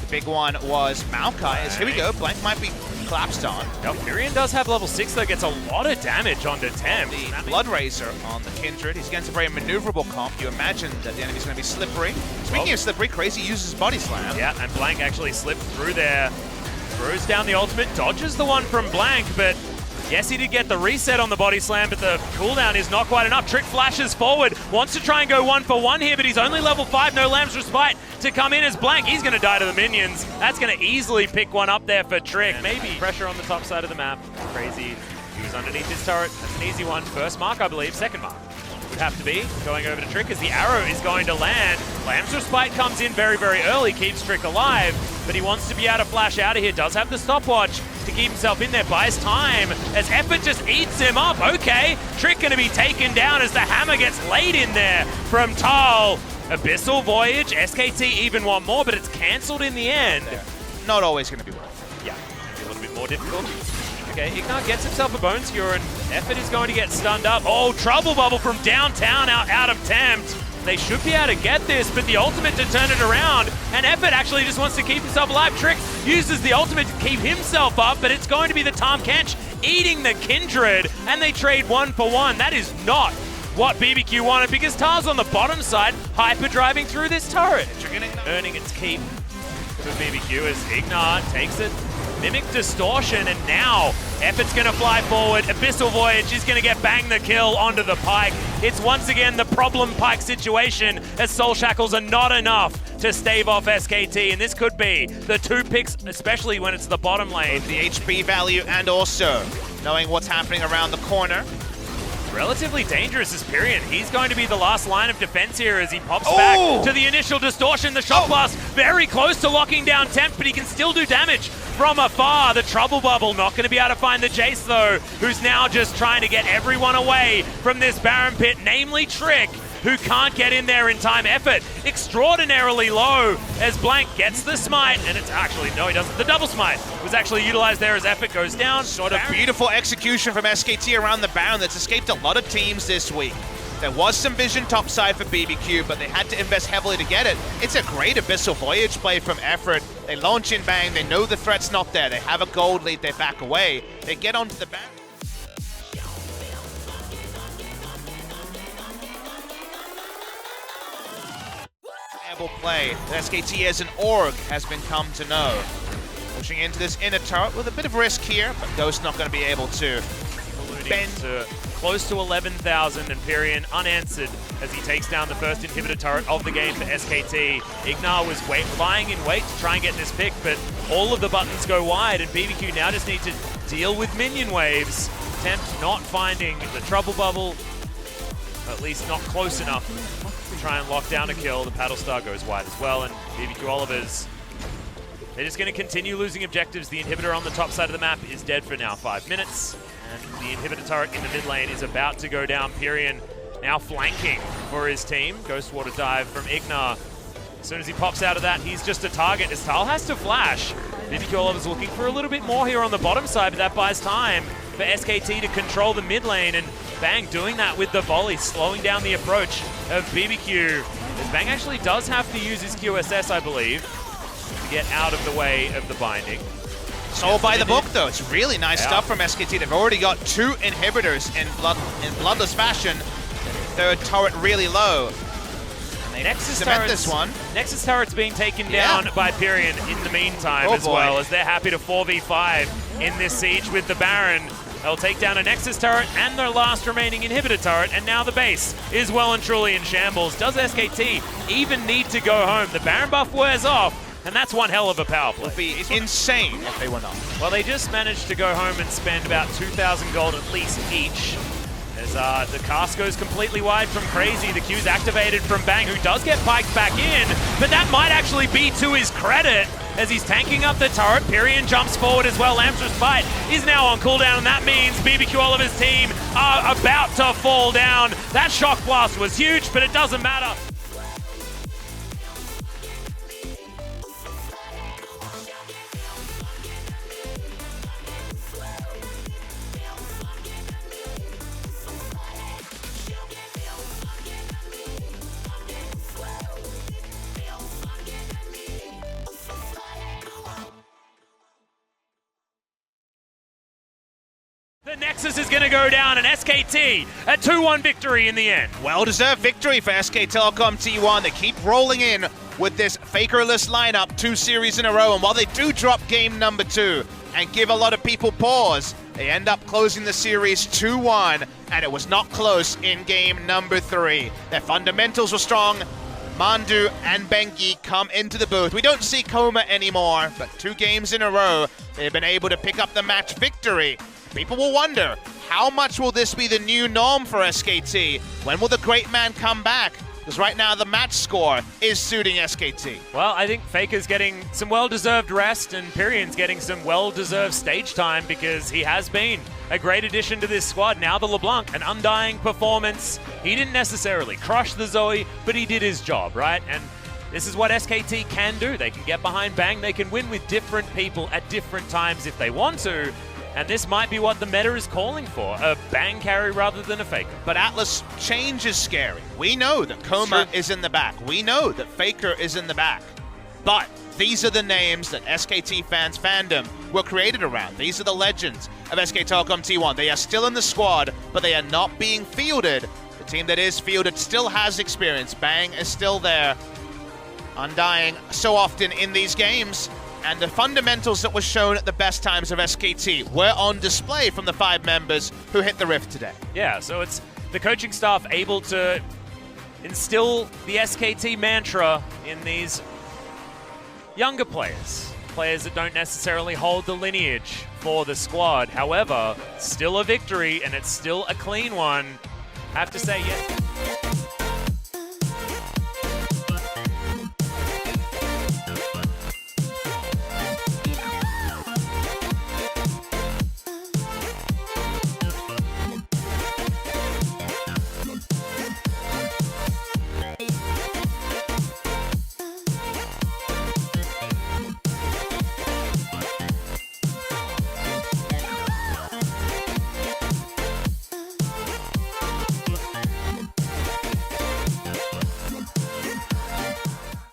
Big one was Maokai. Here we go. Blank might be collapsed on. Now, Pirean does have level 6, though, gets a lot of damage onto Tempt. The Blood Razor on the Kindred. He's against a very maneuverable comp. You imagine that the enemy's going to be slippery. Speaking of slippery, Crazy uses Body Slam. Yeah, and Blank actually slipped through there. Throws down the ultimate, dodges the one from Blank, but yes, he did get the reset on the Body Slam, but the cooldown is not quite enough. Trick flashes forward, wants to try and go 1-for-1 here, but he's only level 5, no Lamb's Respite to come in as Blank. He's going to die to the minions. That's going to easily pick one up there for Trick. And maybe pressure on the top side of the map. Crazy. He was underneath his turret. That's an easy one. First mark, I believe. Second mark would have to be going over to Trick as the arrow is going to land. Lamb's Respite comes in very, very early, keeps Trick alive, but he wants to be able to flash out of here. Does have the stopwatch to keep himself in there, buys time as Effort just eats him up. Okay, Trick going to be taken down as the hammer gets laid in there from Tal. Abyssal Voyage, SKT even want more, but it's cancelled in the end. Not always going to be worth it. Yeah, maybe a little bit more difficult. Okay, Ignat gets himself a Bone Skewer, and Effort is going to get stunned up. Oh, Trouble Bubble from downtown out of Tempt. They should be able to get this, but the ultimate to turn it around, and Effort actually just wants to keep himself alive. Trick uses the ultimate to keep himself up, but it's going to be the Tahm Kench eating the Kindred, and they trade 1-for-1. That is not what BBQ wanted, because Tar's on the bottom side, hyper driving through this turret. Earning its keep for BBQ as Ignat takes it. Mimic Distortion, and now Effort's going to fly forward. Abyssal Voyage is going to get bang the kill onto the Pike. It's once again the problem Pike situation, as Soul Shackles are not enough to stave off SKT, and this could be the 2 picks, especially when it's the bottom lane. The HP value and also knowing what's happening around the corner. Relatively dangerous as Pirean. He's going to be the last line of defense here as he pops back to the initial distortion. The Shock Blast very close to locking down Tempt, but he can still do damage from afar. The Trouble Bubble not going to be able to find the Jace though, who's now just trying to get everyone away from this Baron Pit, namely Trick, who can't get in there in time. Effort extraordinarily low as Blank gets the smite, and it's actually, no he doesn't. The double smite was actually utilized there as Effort goes down. Sort of beautiful execution from SKT around the Baron that's escaped a lot of teams this week. There was some vision topside for BBQ, but they had to invest heavily to get it. It's a great Abyssal Voyage play from Effort. They launch in bang, they know the threat's not there, they have a gold lead, they back away, they get onto the Baron. Play that SKT as an org has been come to know. Pushing into this inner turret with a bit of risk here, but Ghost not going to be able to bend to close to 11,000, and Pirean unanswered as he takes down the first inhibitor turret of the game for SKT. Ignat was lying in wait to try and get this pick, but all of the buttons go wide, and BBQ now just need to deal with minion waves. Tempt not finding the Trouble Bubble, at least not close enough to try and lock down a kill. The Paddle Star goes wide as well, and BBQ Olivers, they're just going to continue losing objectives. The inhibitor on the top side of the map is dead for now 5 minutes, and the inhibitor turret in the mid lane is about to go down. Pirean now flanking for his team. Ghost Water Dive from Ignat. As soon as he pops out of that, he's just a target as Tal has to flash. BBQ Olivers looking for a little bit more here on the bottom side, but that buys time for SKT to control the mid lane, and Bang doing that with the volley, slowing down the approach of BBQ. As Bang actually does have to use his QSS, I believe, to get out of the way of the binding. Sold by the book, though. It's really nice stuff from SKT. They've already got 2 inhibitors in bloodless fashion. Third turret really low. Nexus turret's being taken down by Pirean in the meantime as well, as they're happy to 4v5 in this siege with the Baron. They'll take down a Nexus turret and their last remaining inhibitor turret, and now the base is well and truly in shambles. Does SKT even need to go home? The Baron buff wears off, and that's one hell of a power play. It would be insane if they were not. Well, they just managed to go home and spend about 2,000 gold at least each. As the cast goes completely wide from Crazy. The Q's activated from Bang, who does get piked back in, but that might actually be to his credit as he's tanking up the turret. Pirean jumps forward as well. Lamb's Respite is now on cooldown, and that means BBQ Oliver's team are about to fall down. That Shock Blast was huge, but it doesn't matter. Nexus is going to go down, and SKT a 2-1 victory in the end. Well-deserved victory for SK Telecom T1. They keep rolling in with this Fakerless lineup 2 series in a row, and while they do drop game number 2 and give a lot of people pause, they end up closing the series 2-1, and it was not close in game number 3. Their fundamentals were strong. Mandu and Bengi come into the booth. We don't see Coma anymore, but 2 games in a row, they've been able to pick up the match victory. People will wonder, how much will this be the new norm for SKT? When will the great man come back? Because right now the match score is suiting SKT. Well, I think Faker's getting some well-deserved rest, and Pirean's getting some well-deserved stage time because he has been a great addition to this squad. Now the LeBlanc, an undying performance. He didn't necessarily crush the Zoe, but he did his job, right? And this is what SKT can do. They can get behind Bang. They can win with different people at different times if they want to. And this might be what the meta is calling for, a Bang carry rather than a Faker. But Atlas, change is scary. We know that Coma is in the back. We know that Faker is in the back. But these are the names that SKT fans' fandom were created around. These are the legends of SK Telecom T1. They are still in the squad, but they are not being fielded. The team that is fielded still has experience. Bang is still there, undying so often in these games. And the fundamentals that were shown at the best times of SKT were on display from the 5 members who hit the Rift today. Yeah, so it's the coaching staff able to instill the SKT mantra in these younger players that don't necessarily hold the lineage for the squad. However, still a victory, and it's still a clean one. I have to say, yeah.